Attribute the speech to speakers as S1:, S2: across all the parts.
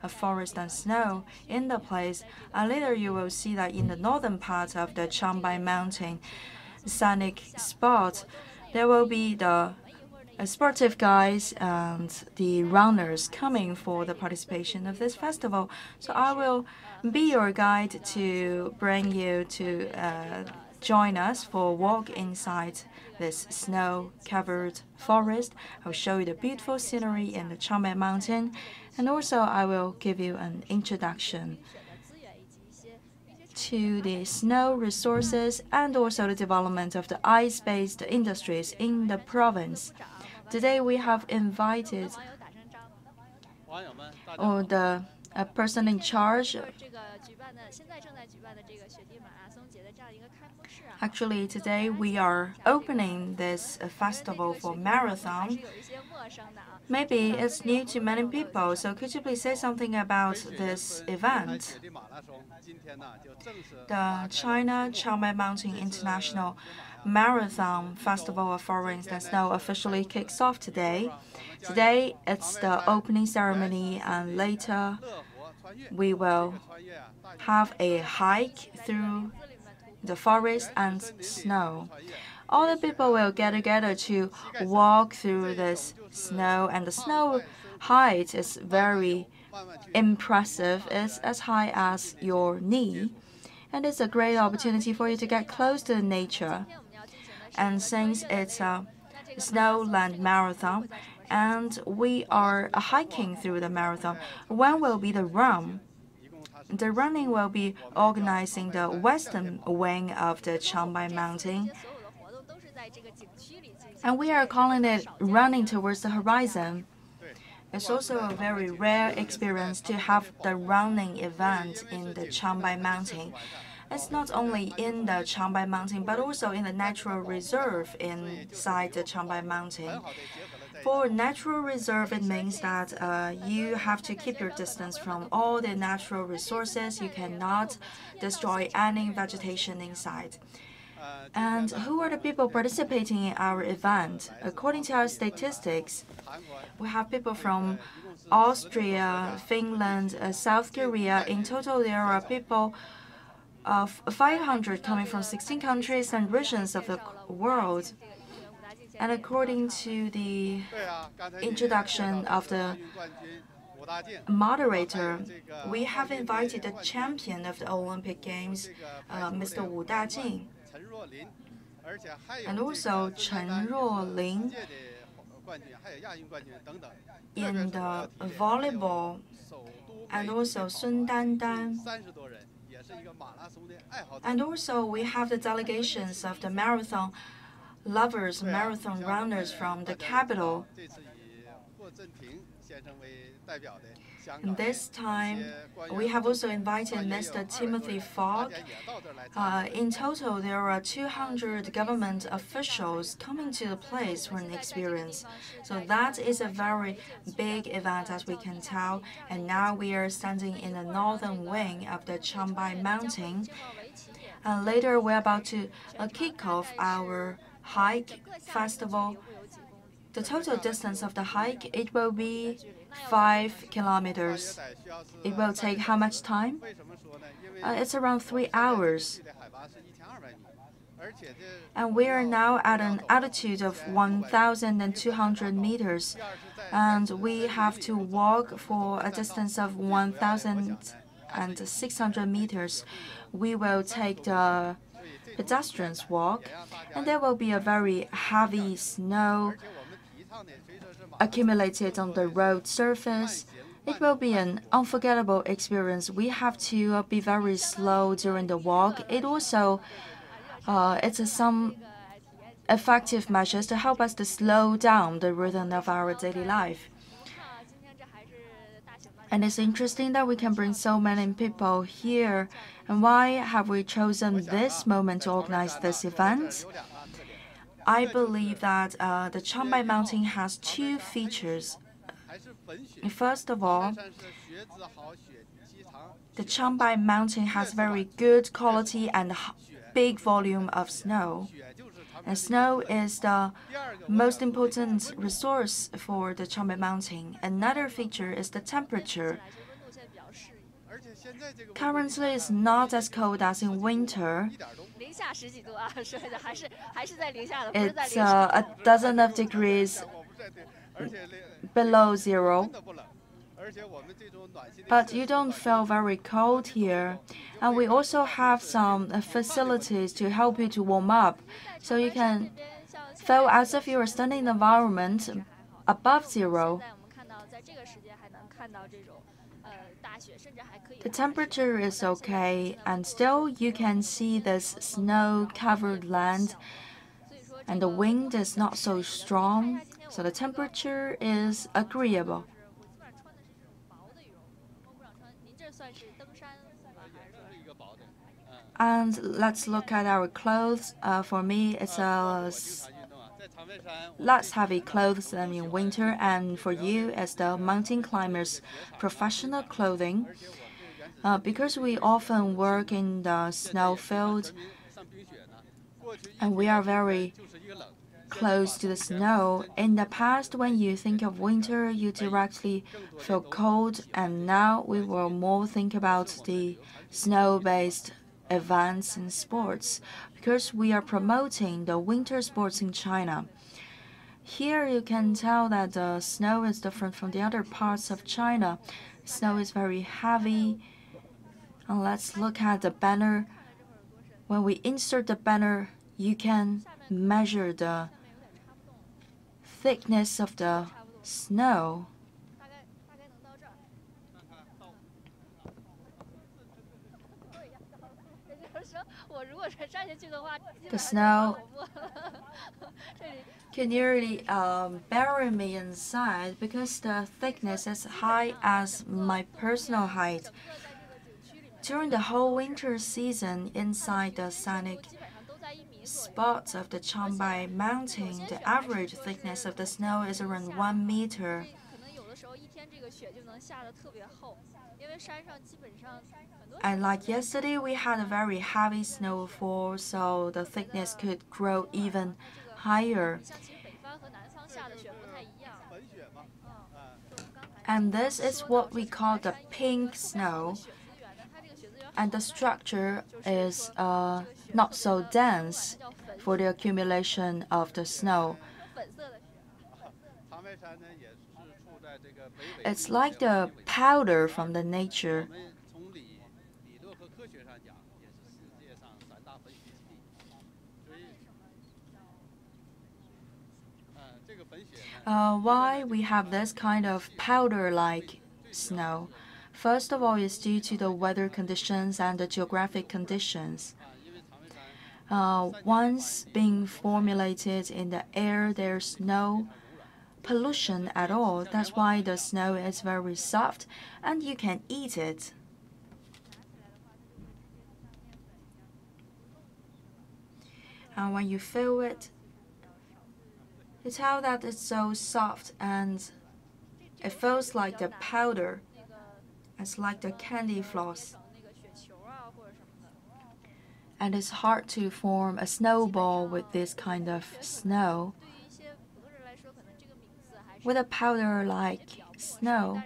S1: forest and snow in the place. And later you will see that in the northern part of the Changbai Mountain scenic spot, there will be the sportive guys and the runners coming for the participation of this festival. So I will be your guide to bring you to join us for a walk inside this snow-covered forest. I'll show you the beautiful scenery in the Changbai Mountain, and also I will give you an introduction to the snow resources and also the development of the ice-based industries in the province. Today we have invited the person in charge. Actually, today we are opening this festival for marathon. Maybe it's new to many people, so could you please say something about this event? The China Changbai Mountain International Marathon Festival of Forest and Snow officially kicks off today. Today it's the opening ceremony, and later we will have a hike through the forest and snow. All the people will get together to walk through this snow, and the snow height is very impressive. It's as high as your knee, and it's a great opportunity for you to get close to nature. And since it's a snowland marathon, and we are hiking through the marathon, when will be the run? The running will be organized in the western wing of the Changbai Mountain, and we are calling it running towards the horizon. It's also a very rare experience to have the running event in the Changbai Mountain. It's not only in the Changbai Mountain, but also in the natural reserve inside the Changbai Mountain. For natural reserve, it means that you have to keep your distance from all the natural resources. You cannot destroy any vegetation inside. And who are the people participating in our event? According to our statistics, we have people from Austria, Finland, South Korea. In total, there are people of 500 coming from 16 countries and regions of the world. And according to the introduction of the moderator, we have invited the champion of the Olympic Games, Mr. Wu Dajing, and also Chen Ruolin in the volleyball, and also Sun Dandan. And also we have the delegations of the marathon lovers, marathon runners from the capital. And this time, we have also invited Mr. Timothy Fogg. In total, there are 200 government officials coming to the place for an experience. So that is a very big event, as we can tell. And now we are standing in the northern wing of the Changbai Mountain. And later, we're about to kick off our hike festival. The total distance of the hike, it will be 5 kilometers. It will take how much time? It's around 3 hours. And we are now at an altitude of 1,200 meters. And we have to walk for a distance of 1,600 meters. We will take the pedestrians walk, and there will be a very heavy snow accumulated on the road surface. It will be an unforgettable experience. We have to be very slow during the walk. It also it's some effective measures to help us to slow down the rhythm of our daily life. And it's interesting that we can bring so many people here. And why have we chosen this moment to organize this event? I believe that the Changbai Mountain has 2 features. First of all, the Changbai Mountain has very good quality and big volume of snow. And snow is the most important resource for the Changbai Mountain. Another feature is the temperature. Currently, it's not as cold as in winter. It's a dozen of degrees below zero. But you don't feel very cold here. And we also have some facilities to help you to warm up. So you can feel as if you are standing in the environment above zero. The temperature is okay, and still you can see this snow-covered land, and the wind is not so strong, so the temperature is agreeable. And let's look at our clothes. For me, it's less heavy clothes than in winter, and for you, it's the mountain climbers' professional clothing. Because we often work in the snowfield, and we are very close to the snow. In the past, when you think of winter, you directly feel cold, and now we will more think about the snow-based events and sports because we are promoting the winter sports in China. Here you can tell that the snow is different from the other parts of China. Snow is very heavy. And let's look at the banner. When we insert the banner, you can measure the thickness of the snow. The snow can nearly bury me inside because the thickness is high as my personal height. During the whole winter season, inside the scenic spots of the Changbai Mountain, the average thickness of the snow is around 1 meter. And like yesterday, we had a very heavy snowfall, so the thickness could grow even higher. And this is what we call the pink snow. And the structure is not so dense for the accumulation of the snow. It's like the powder from the nature. Why we have this kind of powder-like snow? First of all, it's due to the weather conditions and the geographic conditions. Once being formulated in the air, there's no pollution at all. That's why the snow is very soft and you can eat it. And when you feel it, you tell that it's so soft and it feels like the powder. It's like the candy floss. And it's hard to form a snowball with this kind of snow. With a powder-like snow,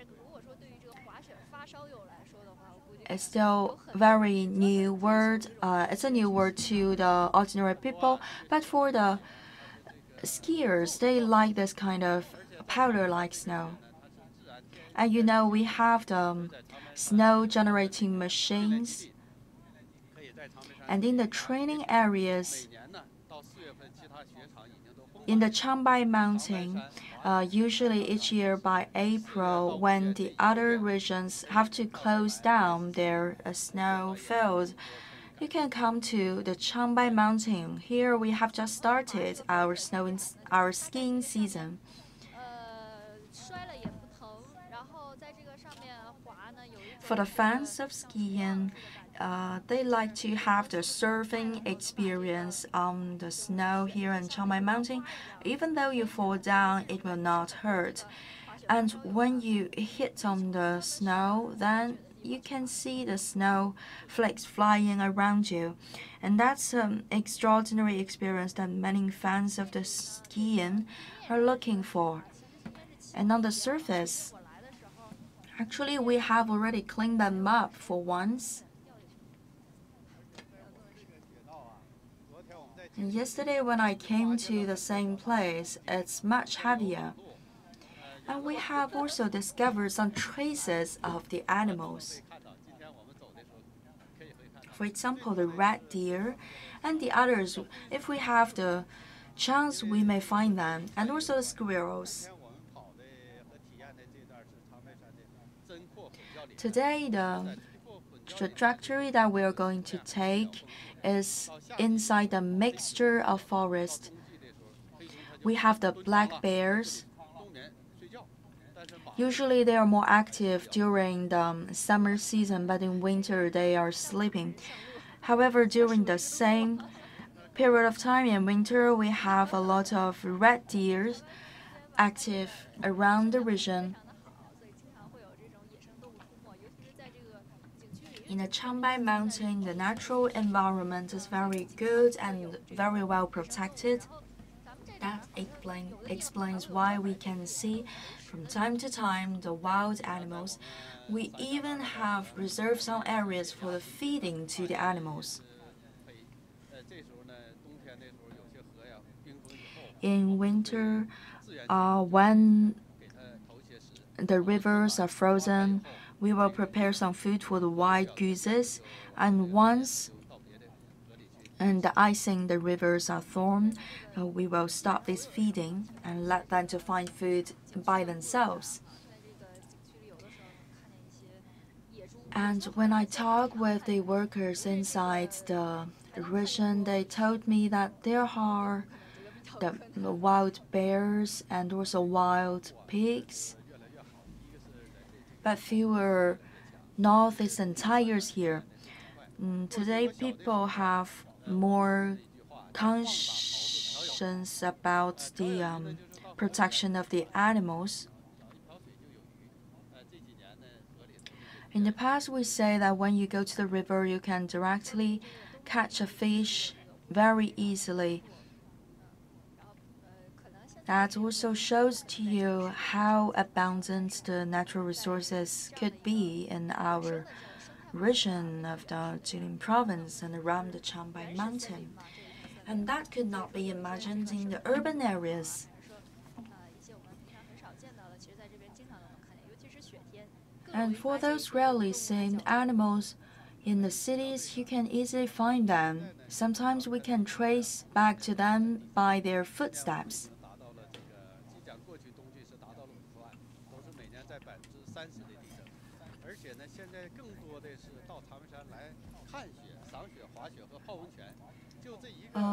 S1: it's still very new word. It's a new word to the ordinary people, but for the skiers, they like this kind of powder-like snow. And you know, we have the snow-generating machines. And in the training areas, in the Changbai Mountain, usually each year by April, when the other regions have to close down their snow fields, you can come to the Changbai Mountain. Here we have just started our skiing season. For the fans of skiing, they like to have the surfing experience on the snow here in Changbai Mountain. Even though you fall down, it will not hurt. And when you hit on the snow, then you can see the snow flakes flying around you. And that's an extraordinary experience that many fans of the skiing are looking for. And on the surface, Actually, we have already cleaned them up for once. And yesterday when I came to the same place, it's much heavier. And we have also discovered some traces of the animals. For example, the red deer and the others, if we have the chance, we may find them, and also the squirrels. Today, the trajectory that we are going to take is inside the mixture of forest. We have the black bears. Usually they are more active during the summer season, but in winter they are sleeping. However, during the same period of time in winter, we have a lot of red deer active around the region. In the Changbai Mountain, the natural environment is very good and very well protected. That explains why we can see from time to time the wild animals. We even have reserved some areas for the feeding to the animals. In winter, when the rivers are frozen, we will prepare some food for the wild gooses, and once the ice in the rivers are thawed, we will stop this feeding and let them to find food by themselves. And when I talk with the workers inside the region, they told me that there are the wild bears and also wild pigs, but fewer northeastern tigers here. Today, people have more conscience about the protection of the animals. In the past, we say that when you go to the river, you can directly catch a fish very easily. That also shows to you how abundant the natural resources could be in our region of the Jilin province and around the Changbai Mountain. And that could not be imagined in the urban areas. And for those rarely seen animals in the cities, you can easily find them. Sometimes we can trace back to them by their footsteps.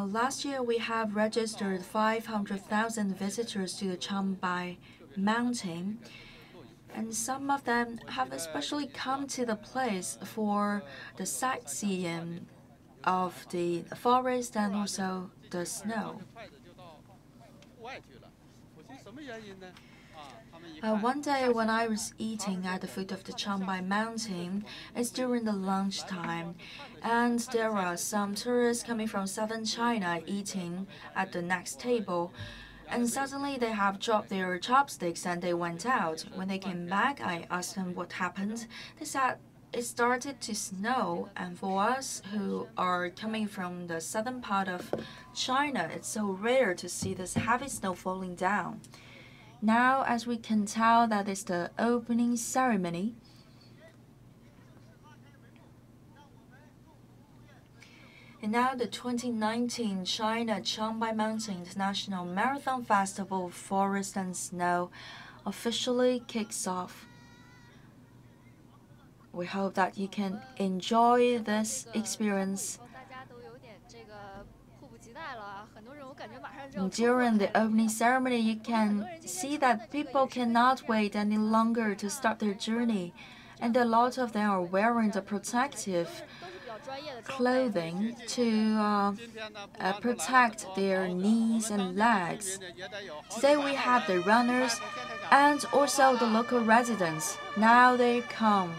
S1: Last year, we have registered 500,000 visitors to the Changbai Mountain, and some of them have especially come to the place for the sightseeing of the forest and also the snow. One day when I was eating at the foot of the Changbai Mountain, it's during the lunchtime, and there are some tourists coming from southern China eating at the next table. And suddenly they have dropped their chopsticks and they went out. When they came back, I asked them what happened. They said it started to snow, and for us who are coming from the southern part of China, it's so rare to see this heavy snow falling down. Now, as we can tell, that is the opening ceremony. And now the 2019 China Changbai Mountain International Marathon Festival Forest and Snow officially kicks off. We hope that you can enjoy this experience. During the opening ceremony, you can see that people cannot wait any longer to start their journey, and a lot of them are wearing the protective clothing to protect their knees and legs. Today we have the runners and also the local residents. Now they come.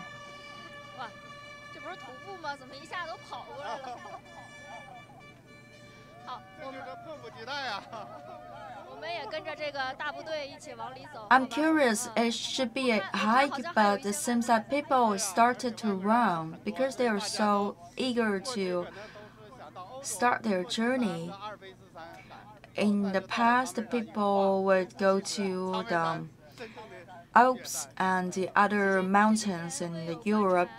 S1: I'm curious, it should be a hike, but it seems that people started to run because they are so eager to start their journey. In the past, people would go to the Alps and the other mountains in Europe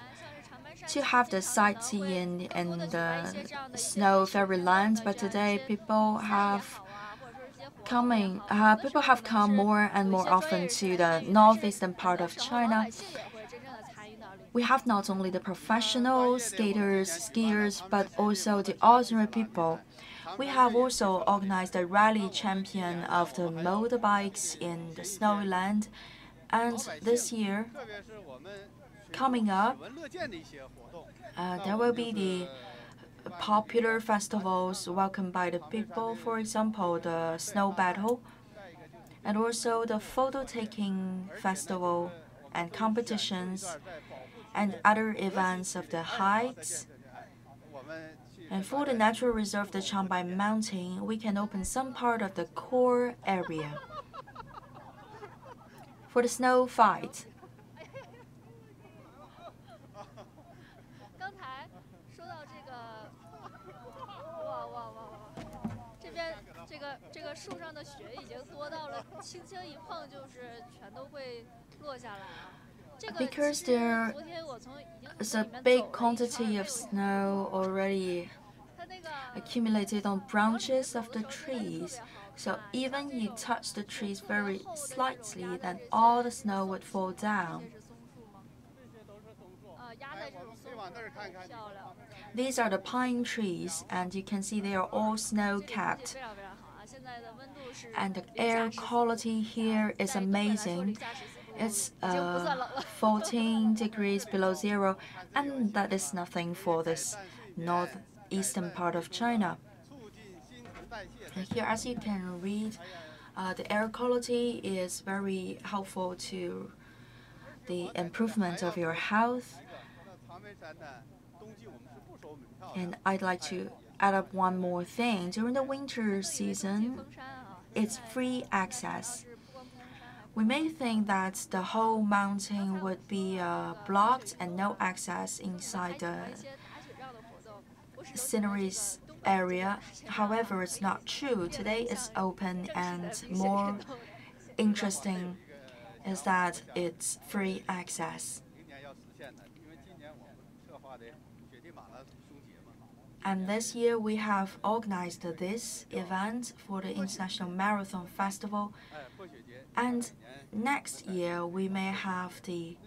S1: to have the sightseeing in the snow fairyland, but today people have come more and more often to the northeastern part of China. We have not only the professional skaters, skiers, but also the ordinary people. We have also organized a rally champion of the motorbikes in the snowy land, and this year, coming up, there will be the popular festivals welcomed by the people, for example, the snow battle, and also the photo-taking festival and competitions, and other events of the hikes. And for the natural reserve, the Changbai Mountain, we can open some part of the core area. For the snow fight, because there is a big quantity of snow already accumulated on branches of the trees, so even you touch the trees very slightly, then all the snow would fall down. These are the pine trees, and you can see they are all snow-capped. And the air quality here is amazing. It's 14 degrees below zero, and that is nothing for this northeastern part of China. And here, as you can read, the air quality is very helpful to the improvement of your health. And I'd like to add up one more thing. During the winter season, it's free access. We may think that the whole mountain would be blocked and no access inside the sceneries area. However, it's not true. Today it's open, and more interesting is that it's free access. And this year we have organized this event for the International Marathon Festival. And next year we may have the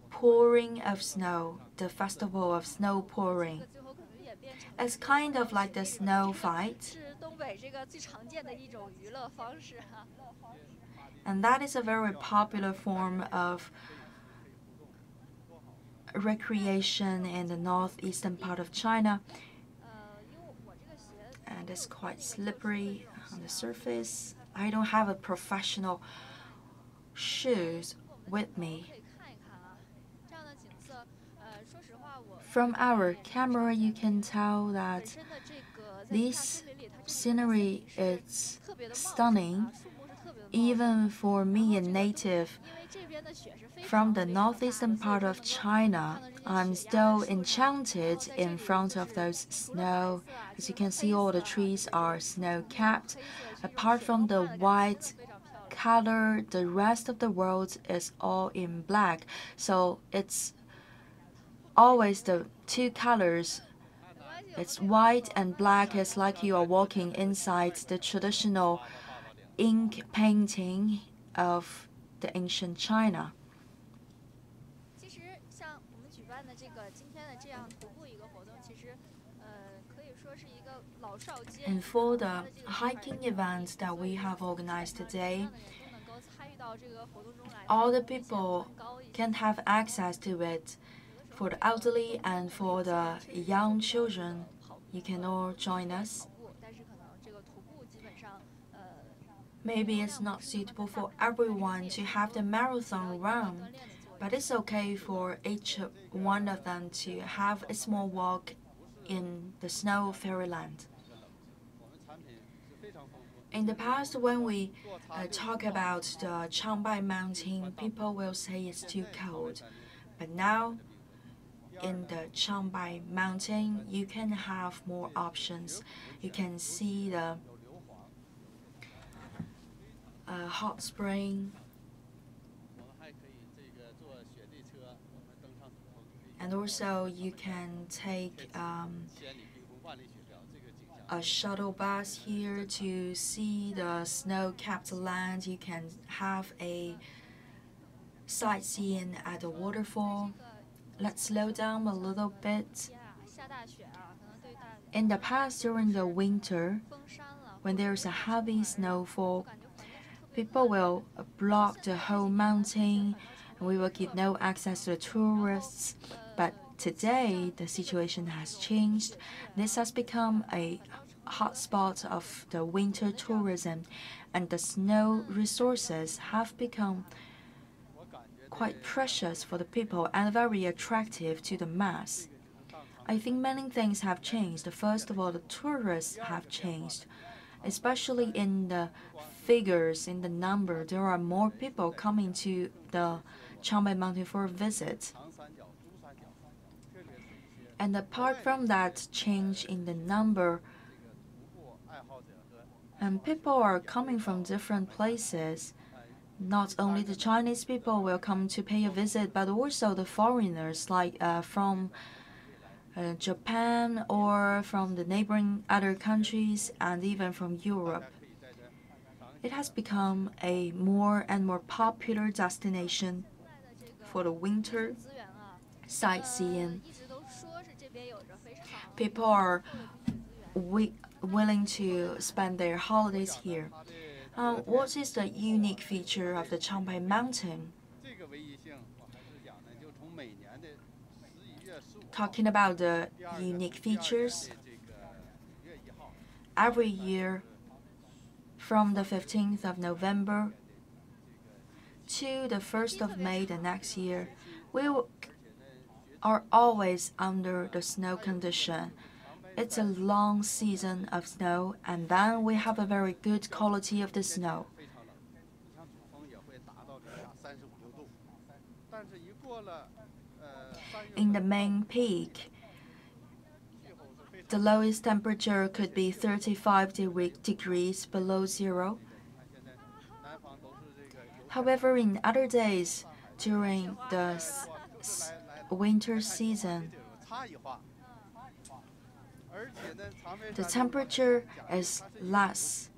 S1: pouring of snow, the festival of snow pouring. It's kind of like the snow fight. And that is a very popular form of recreation in the northeastern part of China. And it's quite slippery on the surface. I don't have a professional shoes with me. From our camera, you can tell that this scenery is stunning. Even for me, a native from the northeastern part of China, I'm still enchanted in front of those snow. As you can see, all the trees are snow-capped. Apart from the white color, the rest of the world is all in black. So it's always the two colors. It's white and black. It's like you are walking inside the traditional ink painting of the ancient China. And for the hiking event that we have organized today, all the people can have access to it. For the elderly and for the young children, you can all join us. Maybe it's not suitable for everyone to have the marathon run, but it's okay for each one of them to have a small walk in the snow fairyland. In the past, when we talk about the Changbai Mountain, people will say it's too cold. But now, in the Changbai Mountain, you can have more options. You can see the hot spring, and also you can take a shuttle bus here to see the snow-capped land. You can have a sightseeing at the waterfall. Let's slow down a little bit. In the past, during the winter, when there's a heavy snowfall, people will block the whole mountain, and we will give no access to the tourists. But today, the situation has changed. This has become a hotspot of the winter tourism, and the snow resources have become quite precious for the people and very attractive to the mass. I think many things have changed. First of all, the tourists have changed, especially in the figures, in the number. There are more people coming to the Changbai Mountain for a visit. And apart from that change in the number, and people are coming from different places. Not only the Chinese people will come to pay a visit, but also the foreigners, like from Japan or from the neighboring other countries, and even from Europe. It has become a more and more popular destination for the winter sightseeing. People are willing to spend their holidays here. What is the unique feature of the Changbai Mountain? Talking about the unique features, every year from the 15th of November to the 1st of May the next year, we are always under the snow condition. It's a long season of snow, and then we have a very good quality of the snow. In the main peak, the lowest temperature could be 35 degrees below zero. However, in other days during the winter season, the temperature is less.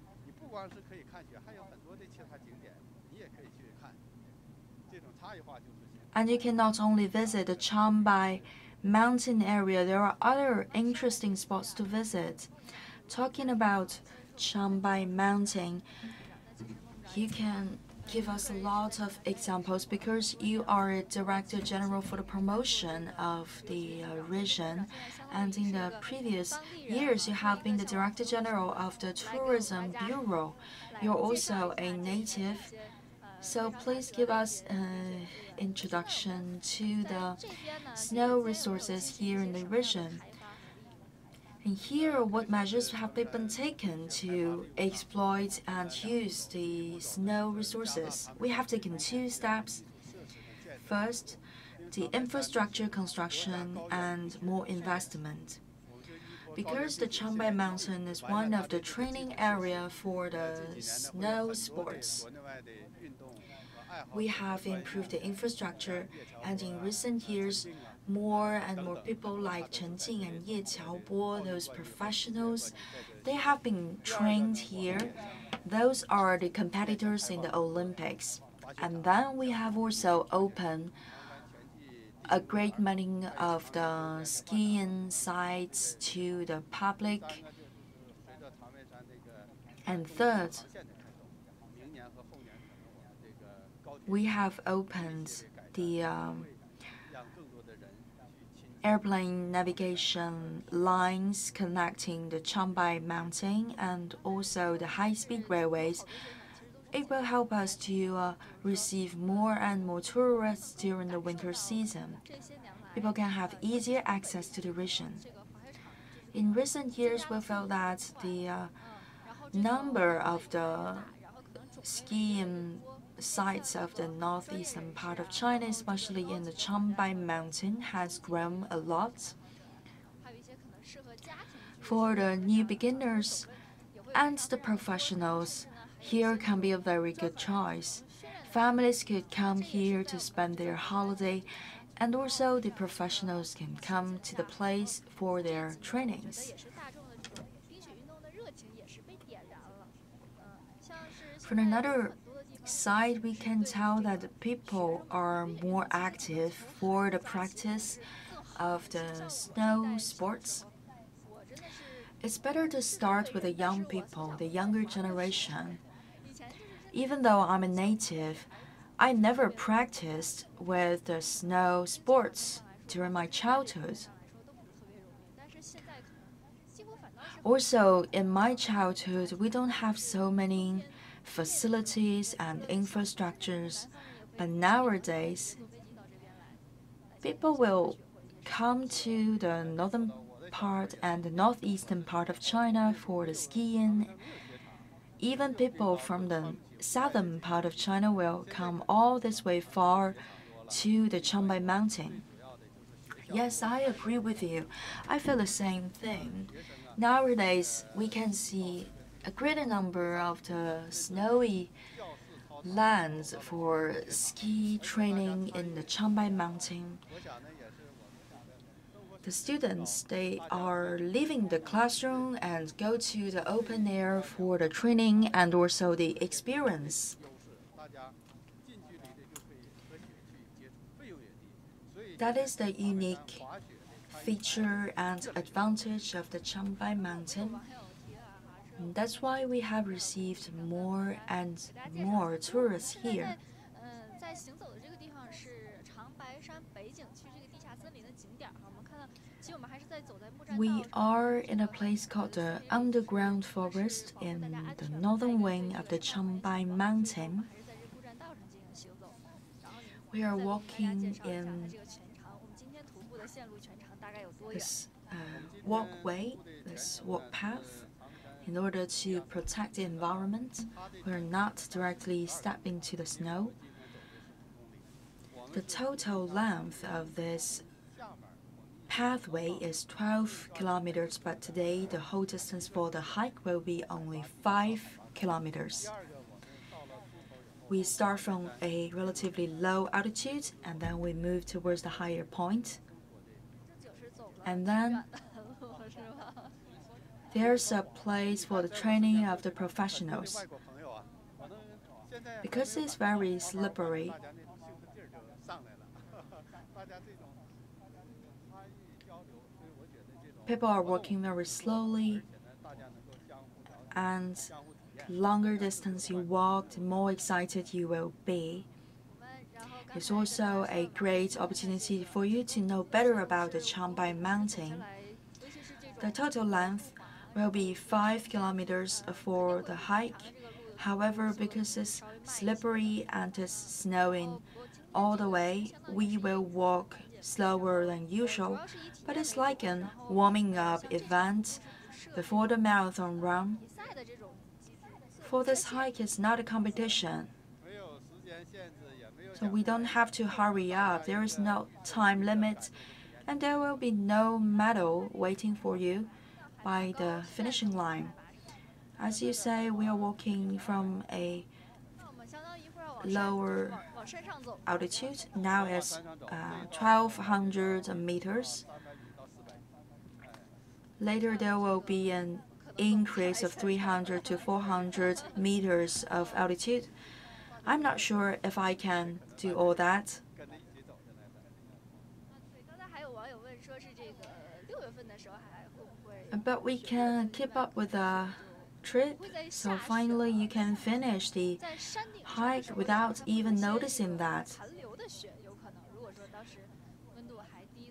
S1: And you can not only visit the Changbai Mountain area, there are other interesting spots to visit. Talking about Changbai Mountain, you can give us a lot of examples because you are a Director General for the promotion of the region, and in the previous years you have been the Director General of the Tourism Bureau. You're also a native, so please give us an introduction to the snow resources here in the region. And here, what measures have been taken to exploit and use the snow resources? We have taken two steps. First, the infrastructure construction and more investment. Because the Changbai Mountain is one of the training areas for the snow sports, we have improved the infrastructure, and in recent years, more and more people like Chen Jing and Ye Qiaobo, those professionals, they have been trained here. Those are the competitors in the Olympics. And then we have also opened a great many of the skiing sites to the public. And third, we have opened the airplane navigation lines connecting the Changbai Mountain and also the high-speed railways. It will help us to receive more and more tourists during the winter season. People can have easier access to the region. In recent years, we felt that the number of the skiing sites of the northeastern part of China, especially in the Changbai Mountain, has grown a lot. For the new beginners and the professionals, here can be a very good choice. Families could come here to spend their holiday, and also the professionals can come to the place for their trainings. From another side, we can tell that the people are more active for the practice of the snow sports. It's better to start with the young people, the younger generation. Even though I'm a native, I never practiced with the snow sports during my childhood. Also, in my childhood, we don't have so many facilities and infrastructures, but nowadays, people will come to the northern part and the northeastern part of China for the skiing. Even people from the southern part of China will come all this way far to the Changbai Mountain. Yes, I agree with you. I feel the same thing. Nowadays, we can see a greater number of the snowy lands for ski training in the Changbai Mountain. The students, they are leaving the classroom and go to the open air for the training and also the experience. That is the unique feature and advantage of the Changbai Mountain. And that's why we have received more and more tourists here. We are in a place called the underground forest in the northern wing of the Changbai Mountain. We are walking in this walkway, this walk path, in order to protect the environment. We're not directly stepping to the snow. The total length of this pathway is 12 kilometers, but today the whole distance for the hike will be only 5 kilometers. We start from a relatively low altitude and then we move towards the higher point. And then there's a place for the training of the professionals. Because it's very slippery, people are walking very slowly, and longer distance you walk, the more excited you will be. It's also a great opportunity for you to know better about the Changbai Mountain. The total length will be 5 kilometers for the hike. However, because it's slippery and it's snowing all the way, we will walk slower than usual, but it's like a warming up event before the marathon run. For this hike, it's not a competition, so we don't have to hurry up. There is no time limit, and there will be no medal waiting for you by the finishing line. As you say, we are walking from a lower altitude. Now it's 1,200 meters. Later, there will be an increase of 300 to 400 meters of altitude. I'm not sure if I can do all that. But we can keep up with the trip, so finally you can finish the hike without even noticing that.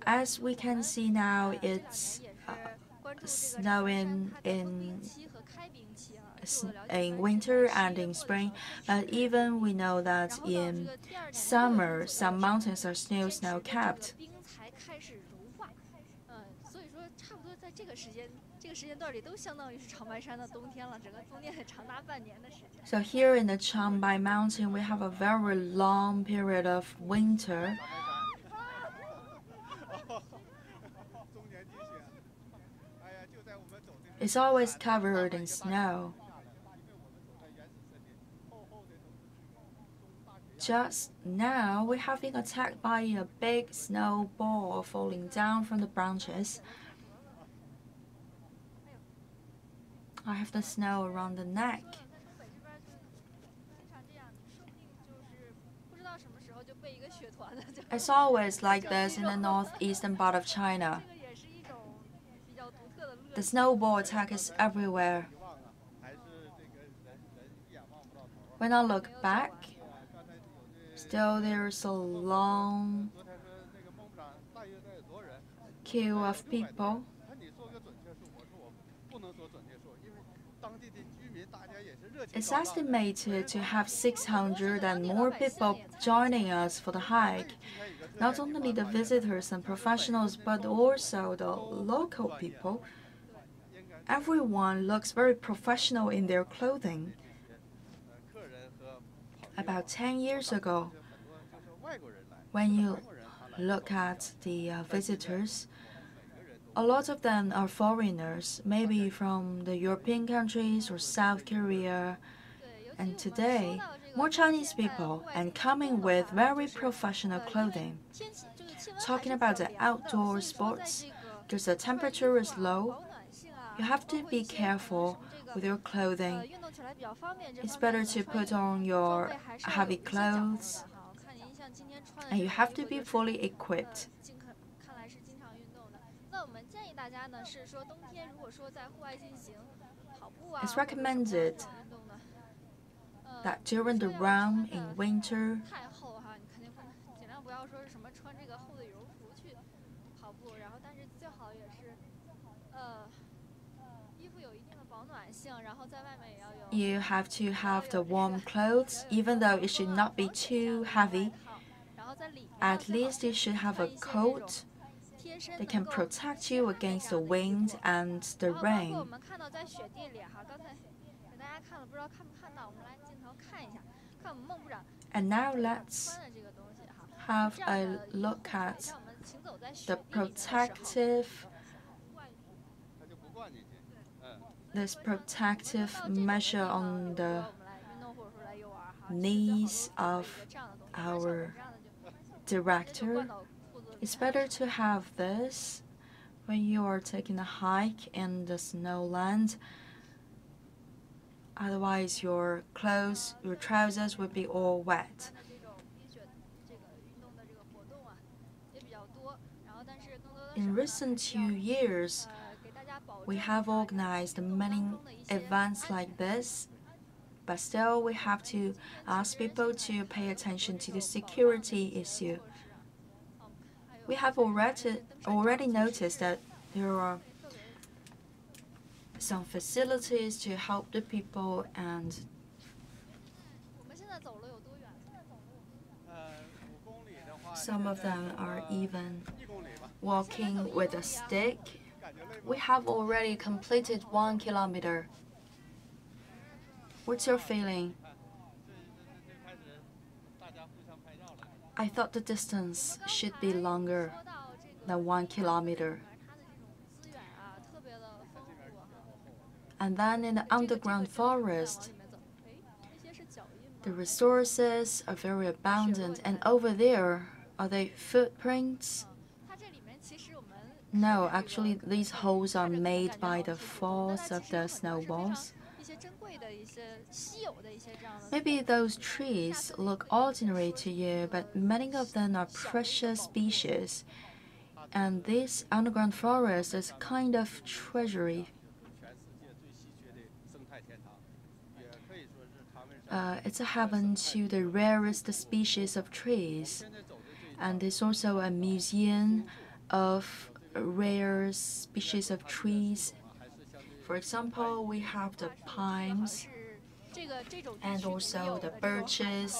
S1: As we can see now, it's snowing in winter and in spring, but even we know that in summer some mountains are still snow-capped. So here in the Changbai Mountain, we have a very long period of winter. It's always covered in snow. Just now, we have been attacked by a big snowball falling down from the branches. I have the snow around the neck. It's always like this in the northeastern part of China. The snowball attack is everywhere. When I look back, still there's a long queue of people. It's estimated to have 600 and more people joining us for the hike. Not only the visitors and professionals, but also the local people. Everyone looks very professional in their clothing. About 10 years ago, when you look at the visitors, a lot of them are foreigners, maybe from the European countries or South Korea. And today, more Chinese people and coming with very professional clothing. Talking about the outdoor sports, because the temperature is low, you have to be careful with your clothing. It's better to put on your heavy clothes, and you have to be fully equipped. It's recommended that during the run in winter, you have to have the warm clothes, even though it should not be too heavy. At least you should have a coat that can protect you against the wind and the rain. And now let's have a look at the protective measure on the knees of our director. It's better to have this when you are taking a hike in the snowland. Otherwise, your clothes, your trousers will be all wet. In recent 2 years, we have organized many events like this, but still we have to ask people to pay attention to the security issue. We have already noticed that there are some facilities to help the people, and some of them are even walking with a stick. We have already completed 1 kilometer. What's your feeling? I thought the distance should be longer than 1 kilometer. And then in the underground forest, the resources are very abundant. And over there, are they footprints? No, actually, these holes are made by the falls of the snowballs. Maybe those trees look ordinary to you, but many of them are precious species. And this underground forest is a kind of treasury. It's a heaven to the rarest species of trees. And it's also a museum of rare species of trees. For example, we have the pines and also the birches,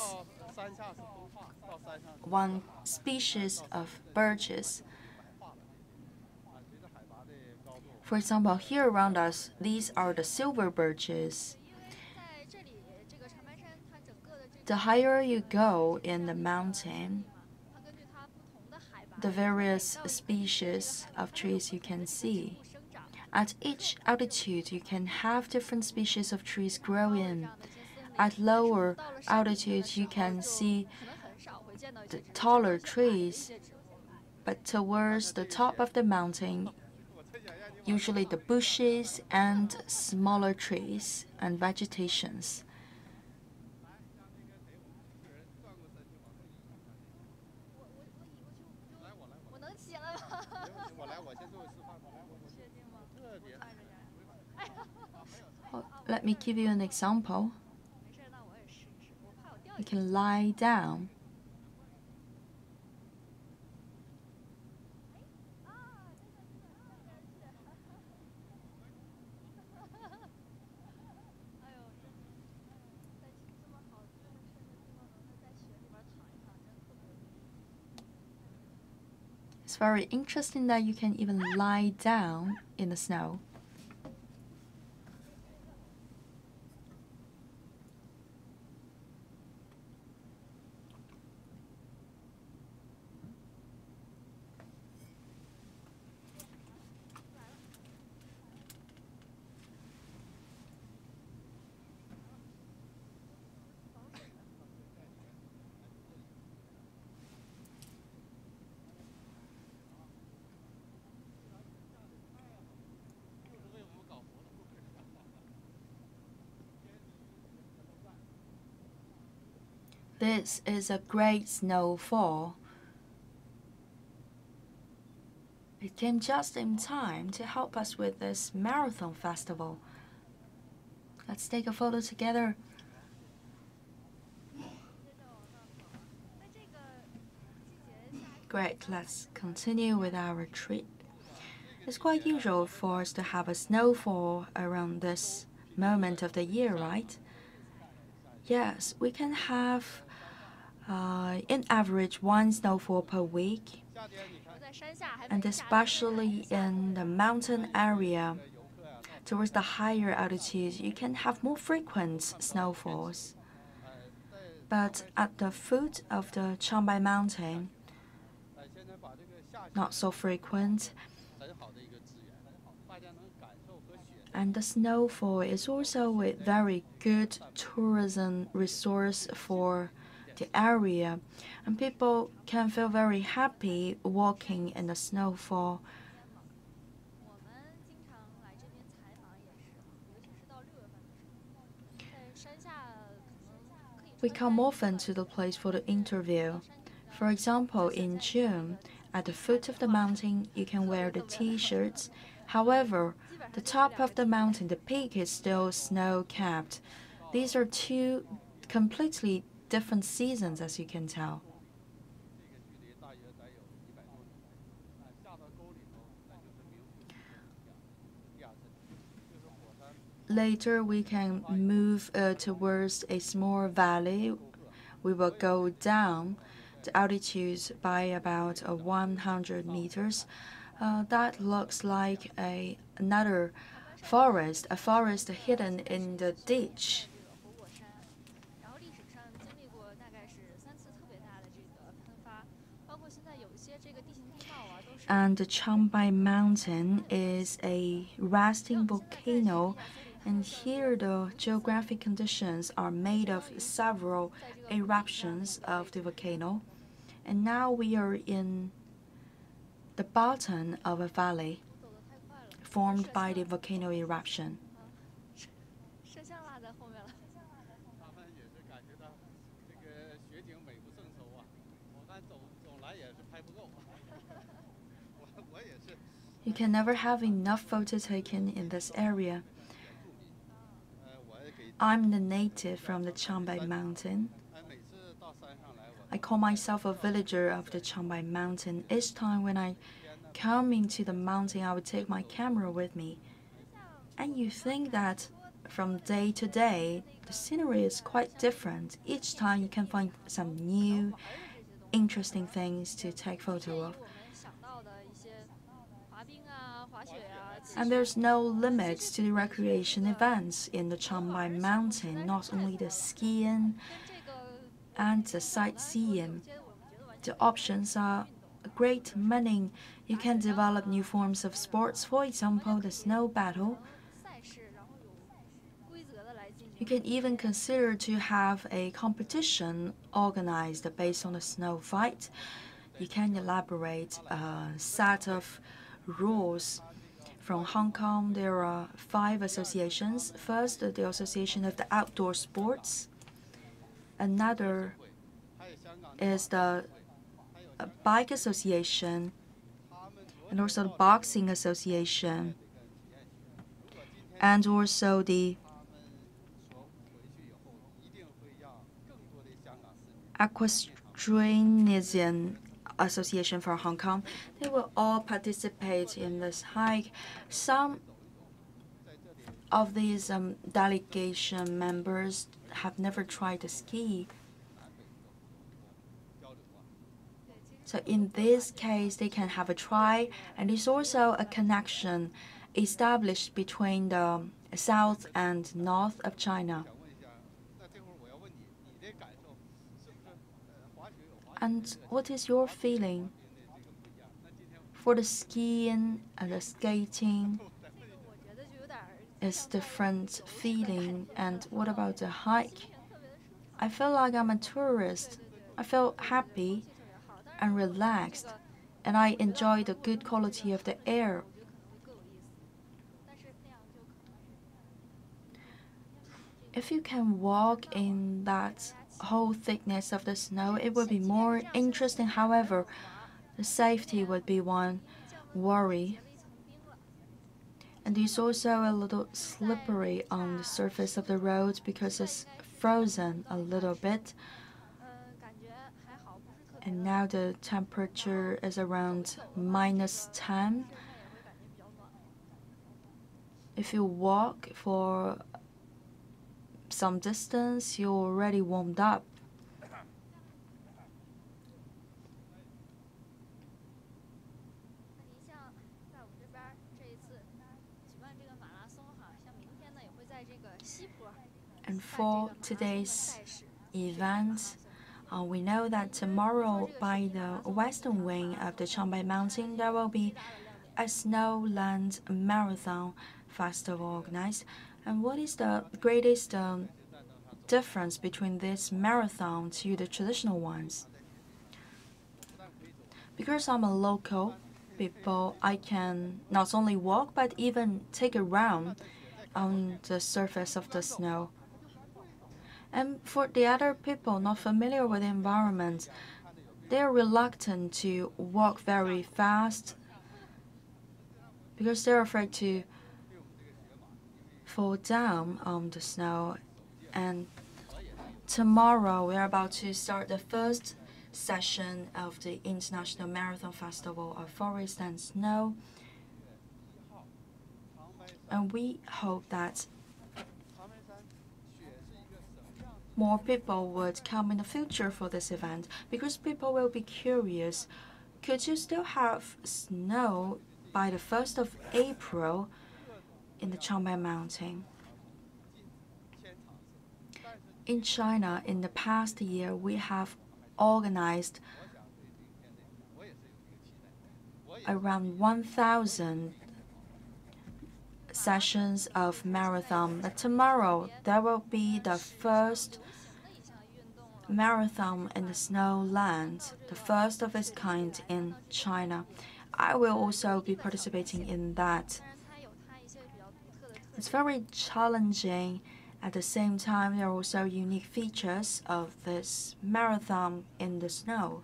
S1: one species of birches. For example, here around us, these are the silver birches. The higher you go in the mountain, the various species of trees you can see. At each altitude, you can have different species of trees growing. At lower altitudes, you can see the taller trees, but towards the top of the mountain, usually the bushes and smaller trees and vegetations. Let me give you an example. You can lie down. It's very interesting that you can even lie down in the snow. This is a great snowfall. It came just in time to help us with this marathon festival. Let's take a photo together. Great, let's continue with our trip. It's quite usual for us to have a snowfall around this moment of the year, right? Yes, we can have in average one snowfall per week, and especially in the mountain area, towards the higher altitudes, you can have more frequent snowfalls. But at the foot of the Changbai Mountain, not so frequent. And the snowfall is also a very good tourism resource for the area, and people can feel very happy walking in the snowfall. We come often to the place for the interview. For example, in June, at the foot of the mountain, you can wear the t-shirts. However, the top of the mountain, the peak is still snow-capped. These are two completely different seasons, as you can tell. Later, we can move towards a small valley. We will go down the altitude by about 100 meters. That looks like another forest, a forest hidden in the ditch. And the Changbai Mountain is a resting volcano, and here the geographic conditions are made of several eruptions of the volcano. And now we are in the bottom of a valley formed by the volcano eruption. You can never have enough photo taken in this area. I'm the native from the Changbai Mountain. I call myself a villager of the Changbai Mountain. Each time when I come into the mountain, I would take my camera with me. And you think that from day to day, the scenery is quite different. Each time you can find some new, interesting things to take photo of. And there's no limits to the recreation events in the Changbai Mountain, not only the skiing and the sightseeing. The options are great many. You can develop new forms of sports, for example, the snow battle. You can even consider to have a competition organized based on a snow fight. You can elaborate a set of rules. From Hong Kong, there are 5 associations. First, the Association of the Outdoor Sports. Another is the Bike Association, and also the Boxing Association, and also the Equestrianism Association for Hong Kong. They will all participate in this hike. Some of these delegation members have never tried to ski. So in this case, they can have a try, and there's also a connection established between the south and north of China. And what is your feeling for the skiing and the skating? It's different feeling. And what about the hike? I feel like I'm a tourist. I feel happy and relaxed, and I enjoy the good quality of the air. If you can walk in that whole thickness of the snow, it would be more interesting. However, the safety would be one worry. And it's also a little slippery on the surface of the road because it's frozen a little bit. And now the temperature is around -10. If you walk for some distance, you're already warmed up. And for today's event, we know that tomorrow, by the western wing of the Changbai Mountain, there will be a snowland marathon festival organized. And what is the greatest difference between this marathon to the traditional ones? Because I'm a local people, I can not only walk but even take a round on the surface of the snow. And for the other people not familiar with the environment, they are reluctant to walk very fast because they're afraid to fall down on the snow. And tomorrow we're about to start the first session of the International Marathon Festival of Forest and Snow. And we hope that more people would come in the future for this event because people will be curious. Could you still have snow by the 1st of April in the Changbai Mountain? In China, in the past year, we have organized around 1,000 sessions of marathon. But tomorrow, there will be the first marathon in the snowland, the first of its kind in China. I will also be participating in that. It's very challenging. At the same time, there are also unique features of this marathon in the snow.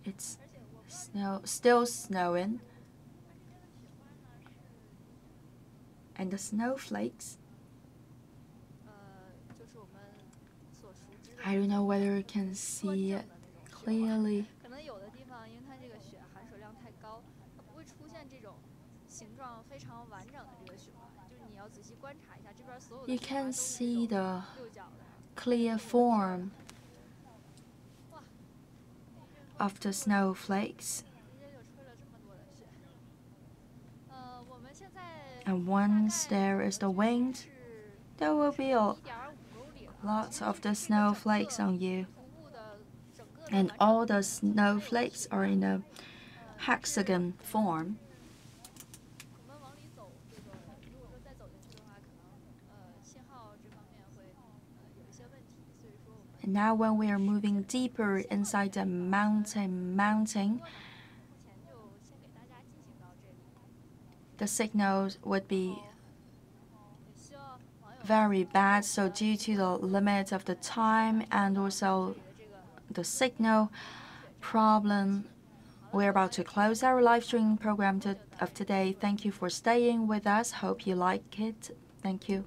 S1: It's still snowing, and the snowflakes, I don't know whether you can see it clearly. You can see the clear form of the snowflakes. And once there is the wind, there will be lots of the snowflakes on you. And all the snowflakes are in a hexagon form. And now when we are moving deeper inside the mountain, the signals would be very bad. So due to the limit of the time and also the signal problem, we're about to close our live streaming program of today. Thank you for staying with us. Hope you like it. Thank you.